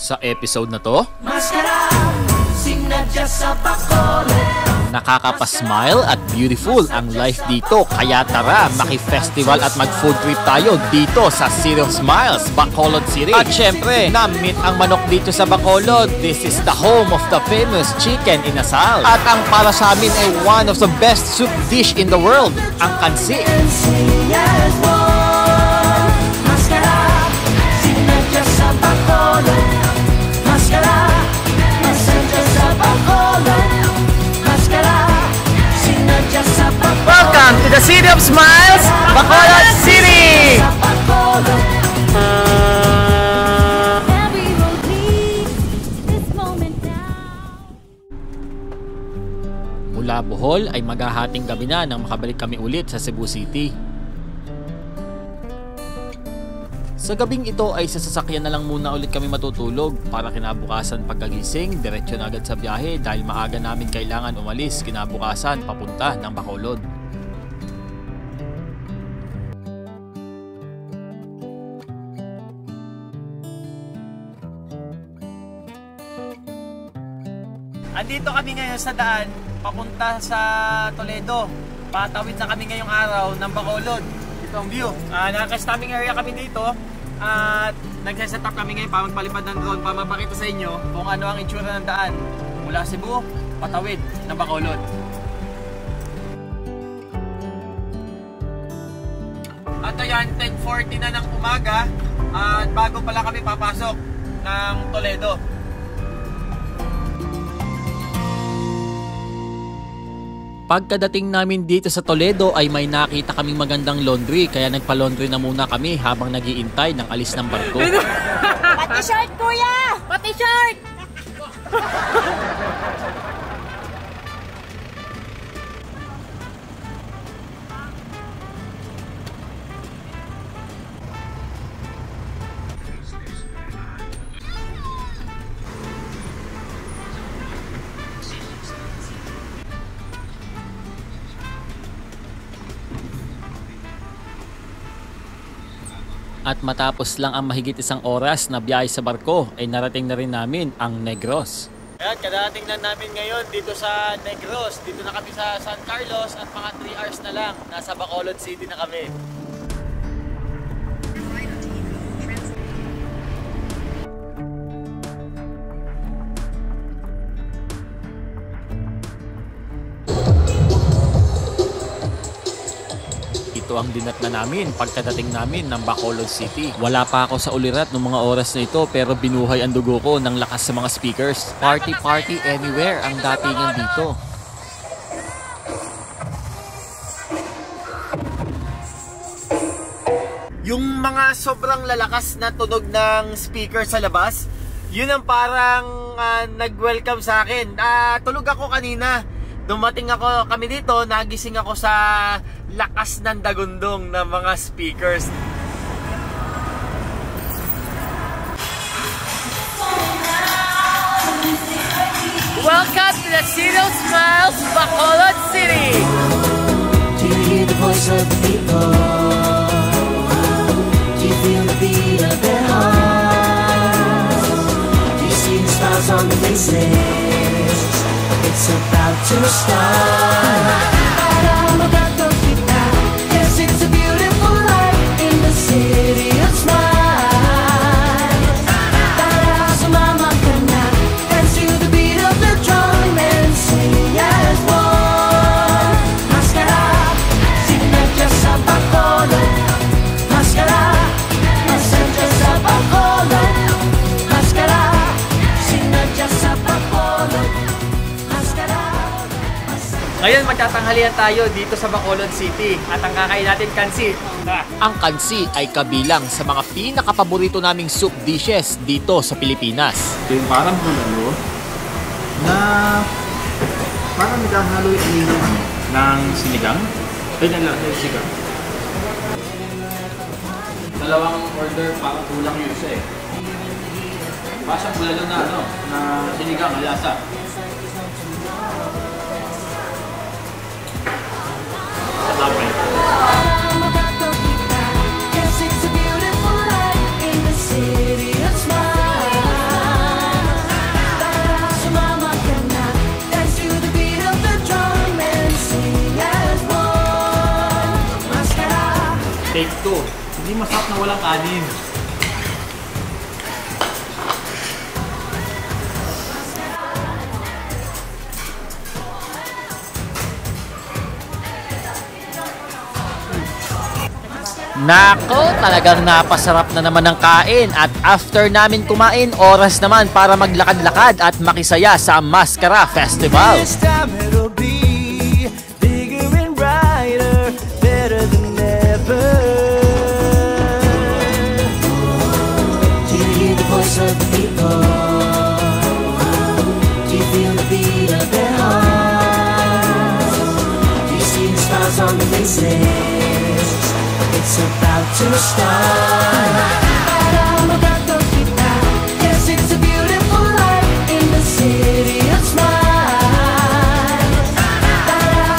Sa episode na to, nakakapasmile at beautiful ang life dito. Kaya tara, maki-festival at mag-food trip tayo dito sa City of Smiles, Bacolod City. At syempre, na-meet ang manok dito sa Bacolod. This is the home of the famous chicken inasal. At ang para sa amin ay one of the best soup dish in the world, ang kansi. Welcome to the City of Smiles, Bacolod City! Mula Bohol ay maghahating gabi na nang makabalik kami ulit sa Cebu City. Sa gabing ito ay sa sasakyan na lang muna ulit kami matutulog para kinabukasan pagkagising, diretso na agad sa biyahe dahil maaga namin kailangan umalis kinabukasan papunta ng Bacolod. Andito kami ngayon sa daan papunta sa Toledo. Patawid na kami ngayong araw ng Bacolod. Ito ang view. Naka-stopping area kami dito. At nagse-set up kami ngayon para magpalipad ng drone para mapakita sa inyo kung ano ang itsura ng daan mula Cebu, patawid ng Bacolod. At ayan, 10:40 na ng umaga at bago pala kami papasok ng Toledo. Pagkadating namin dito sa Toledo ay may nakita kaming magandang laundry kaya nagpa-laundry na muna kami habang nag-iintay ng alis ng barko. Pati short, kuya! Pati short! At matapos lang ang mahigit isang oras na biyahe sa barko ay narating na rin namin ang Negros. Ayan, kadarating na namin ngayon dito sa Negros. Dito na kami sa San Carlos at mga 3 hours na lang. Nasa Bacolod City na kami. Ito ang dinatna namin pagkadating namin ng Bacolod City. Wala pa ako sa ulirat ng mga oras na ito pero binuhay ang dugo ko ng lakas sa mga speakers. Party party anywhere ang datingan dito. Yung mga sobrang lalakas na tunog ng speaker sa labas, yun ang parang nag-welcome sa akin. Tulog ako kanina. Dumating kami dito, nagising ako sa lakas ng dagundong ng mga speakers. Welcome to the City of Smiles, Bacolod City! Do you hear the voice of the people? Do you feel the beat of their hearts? Do you see the smiles on the faces? It's about to start. Yes, it's a beautiful life in the City of Smiles. Sumama ka na, dance to the beat of the drum and sing as one. Mascara, sinadya sa Bacolod. Mascara, masadya sa Bacolod. Mascara, sinadya sa Bacolod. Ngayon magtatanghalian tayo dito sa Bacolod City at ang kakain natin kansi. Ang kansi ay kabilang sa mga pinakapaborito naming soup dishes dito sa Pilipinas. Ito yung parang bulalo na parang naghahalo yung ng sinigang. Ay, sinigang. Dalawang order para kulang yung isa eh. Pasang bulalo na na sinigang, alasa. Yes, it's a beautiful life in the City of Smiles. Take 2. Hindi masarap na walang kanin. Nako, talagang napasarap na naman ang kain at after namin kumain, oras naman para maglakad-lakad at makisaya sa Mascara Festival. This time it'll be bigger and brighter, better than ever. Do you hear the voice of the people? Do you feel the beat of their hearts? Do you see the smiles on their faces? It's about to start. Yes, it's a beautiful life in the city of smiles.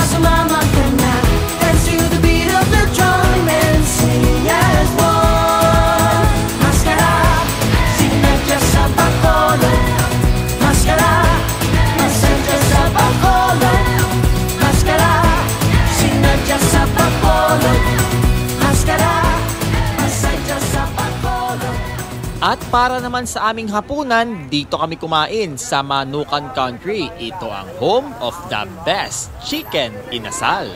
Sumama ka na, dance to the beat of the drum and sing as one. Mascara, sinadya sa Bacolod. Mascara, masadya sa Bacolod. Mascara, sinadya sa Bacolod. At para naman sa aming hapunan, dito kami kumain sa Manukan Country. Ito ang home of the best chicken inasal.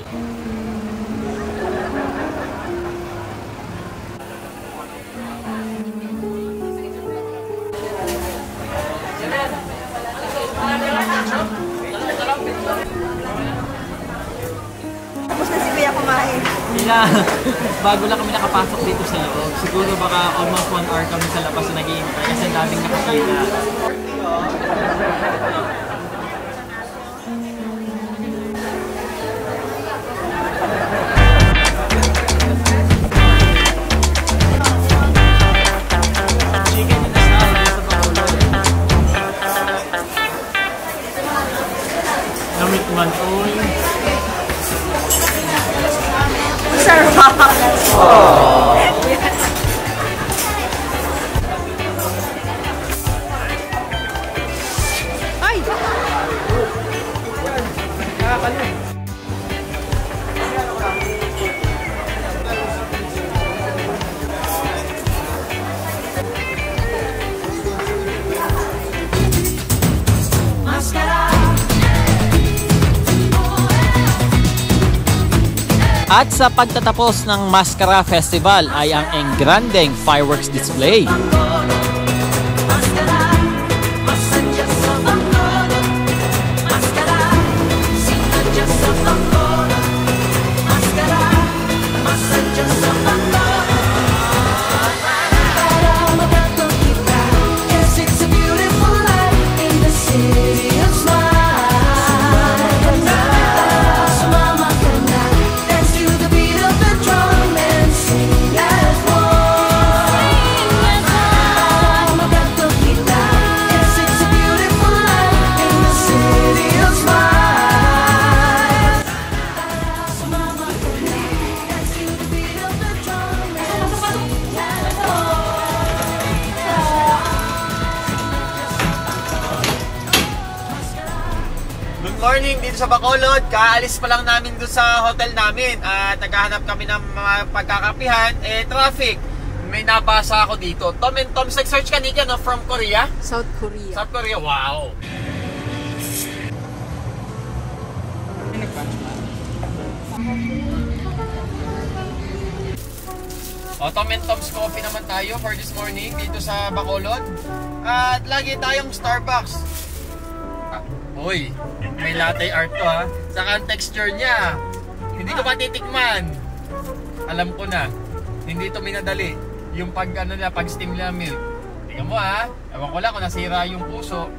Tapos na si Kuya kumain. Bago lang kami nakapasok dito sa loob. Siguro baka almost 1 hour kami sa labas na nag-iintay kasi ang daming nakakita. Chicken inasal sa Bacolod. Namit man all. Ay! At sa pagtatapos ng Mascara Festival ay ang engrandeng fireworks display. Morning dito sa Bacolod. Kaalis pa lang namin doon sa hotel namin at naghahanap kami ng mga pagkakapihan. Traffic. May nabasa ako dito. Tom and Tom's nag-search ka Nika, no? From Korea? South Korea. South Korea, wow. Tom and Tom's coffee naman tayo for this morning dito sa Bacolod. At lagi tayong Starbucks. Uy, may latte art to ha. Saka ang texture niya, hindi ko patitikman. Alam ko na, hindi to minadali. Yung pag steam nila milk. Tingnan mo ha, ewan ko lang kung nasira yung puso.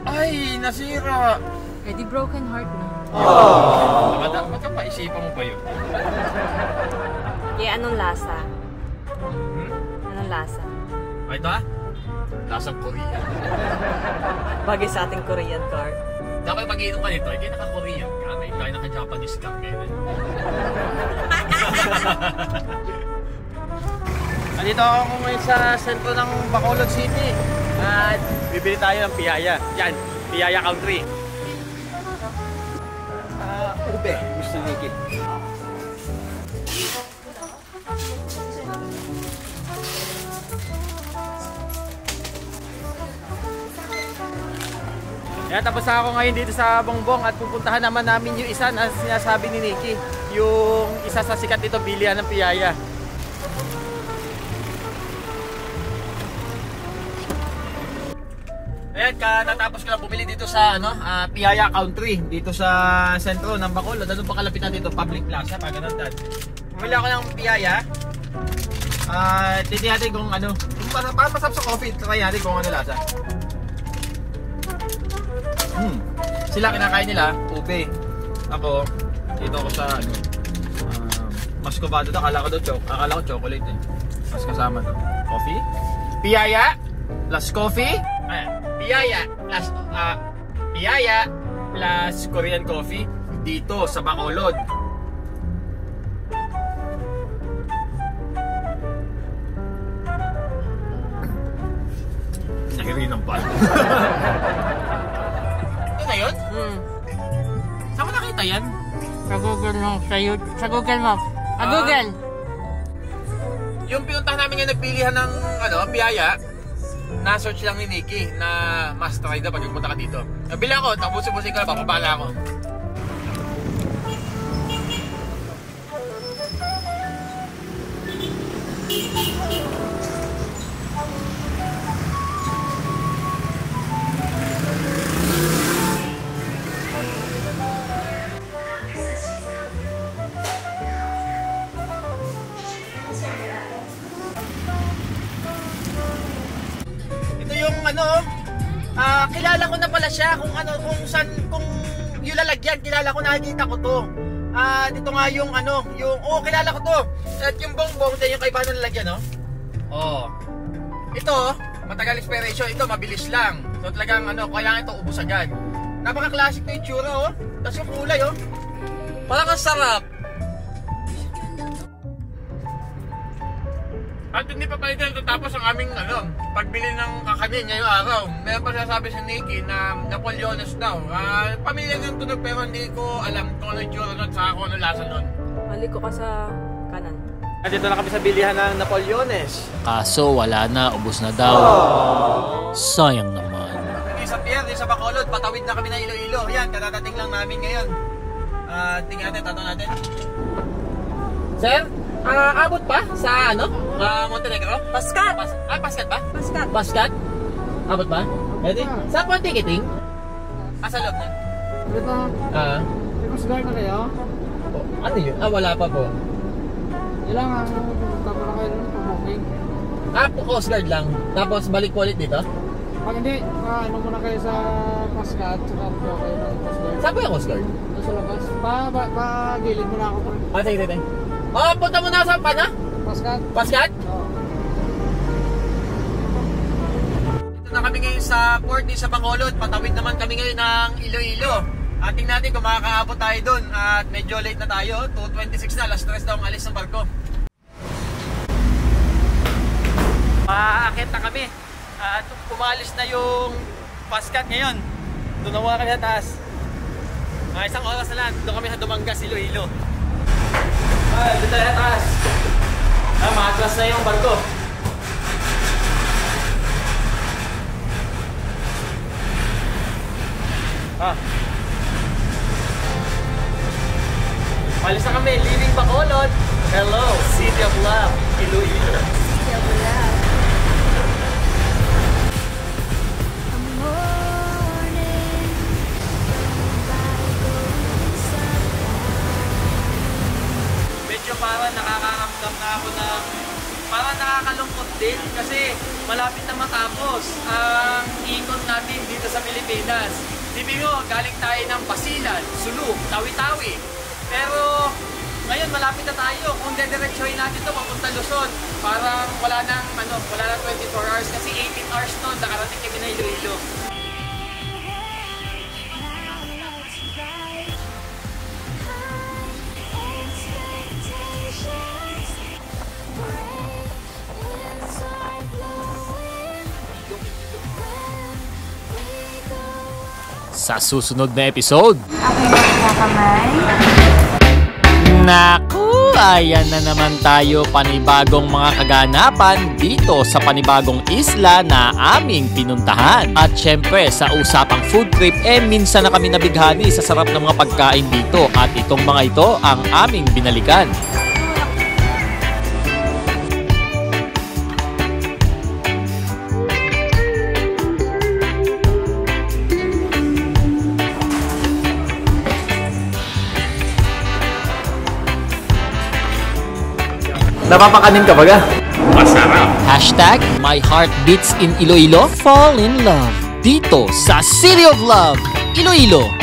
Ay, nasira. Eh di broken heart na. Magkapaisipan mo ba yun? Eh, anong lasa? Anong lasa? Ito ha? Lasang Korean. Bagay sa ating Korean car. Dapat pag-iinom ka nito, hindi naka-Korean ka. May tayo naka-Japanese lang meron. Nandito ako ngayon sa sentro ng Bacolod City. At bibili tayo ng piyaya. Yan, piyaya country. ube. Gusto ni Nikki. Kaya tapos na ako ngayon dito sa Bongbong at pupuntahan naman namin yung isa na sinasabi ni Nikki. Yung isa sa sikat dito, bilihan ng piyaya. Ayan, natapos ko lang bumili dito sa Piyaya Country. Dito sa sentro ng Bacolod. Ano pa kalapit na dito? Public Plaza. Pag ganun dad. Bumili ako ng piyaya. Titi natin kung ano. Para masarap sa coffee. Try natin kung ano lasa. Sila kinakain nila, ube. Ako, dito ako sa Muscovado. Akala ko chocolate eh. Mas kasama to. Coffee? Piyaya plus coffee. Piyaya plus Korean coffee dito sa Bacolod. Nagiri ng pala. Na yun? Saan mo nakita yan? Sa Google mo. Sa Google mo. Google. Yung pinuntahan namin nga nagpilihan ng piyaya, na-search lang ni Nikki na must try daw pag pumunta ka dito. Nabili ako, tapos ubusin ko na, papabala ako. Kilala ko na pala siya kung yung lalagyan, kilala ko, nakikita ko to. Dito nga yung kilala ko to. At yung bongbong, din yung kaibahan ng lalagyan, no? Ito, matagal expiration, ito mabilis lang. So talagang kailangan ito ubos agad. Napaka-classic na yung tsura, Tapos yung kulay, parang ang sarap. At hindi pa pala ito tapos ang aming pagbili ng kakanin ngayong araw. Meron pa sasabi si Nikki na Napoleones daw. Pamilya ng tunog pero hindi ko alam kung ano yung tsura nun sa kung ano lasa nun. Maliko ka sa kanan. At dito na kami sa bilihan ng Napoleones. Kaso wala na, ubos na daw. Sayang naman. Sa pier, sa Bacolod, patawid na kami ng Iloilo. Yan, katatating lang namin ngayon. Tingnan natin, tato natin. Sir? Abot pa sa Montenegro? Pascat! Pascat ba? Pascat. Pascat? Abot ba? Ready? Saan po ang ticketing? Sa loob na? Dito, Coast Guard na kayo? Ano yun? Wala pa po. Ilang pupunta pa na kayo nun pa booking? Coast Guard lang. Tapos balik po ulit dito? Pag hindi, muna kayo sa Pascat, saka po kayo ng Coast Guard. Saan po yung Coast Guard? Doon sa labas. Pagilid mo na ako pa. Sige. Punta mo na sa Pascat? Pascat? Oo. Dito na kami ngayon sa port sa Bacolod. Patawid naman kami ngayon ng Iloilo. At tingnan natin kung makakaabot tayo doon. At medyo late na tayo. 2:26 na. Alas 3 daw ang alis ng barko. Paakit na kami. At pumalis na yung Pascat ngayon. Doon na kami sa taas. Isang oras na lang. Doon kami sa Dumangas, Iloilo. Doon tayo sa taas. Maatras na yung barko. Palis na kami, leaving Bacolod. Hello, City of Love, Iloilo. City of Love. Medyo parang nakakaramdam na ako ng parang nakakalungkot din kasi malapit na matapos ang ikot natin dito sa Pilipinas. Sabi mo, galing tayo ng Basilan, Sulu, Tawi-Tawi. Pero ngayon malapit na tayo. Kung dediretsuhin natin ito papunta Luzon, parang wala nang 24 hours kasi 18 hours noon nakarating kami na Iloilo. Sa susunod na episode, Aking mga kamay. Naku, ayan na naman tayo, panibagong mga kaganapan dito sa panibagong isla na aming pinuntahan. At syempre sa usapang food trip, minsan na kami nabighani sa sarap ng mga pagkain dito. At itong mga ito ang aming binalikan. Napapakanin ka baga? Hashtag My Heart Beats in Iloilo. Fall in love dito sa City of Love, Iloilo.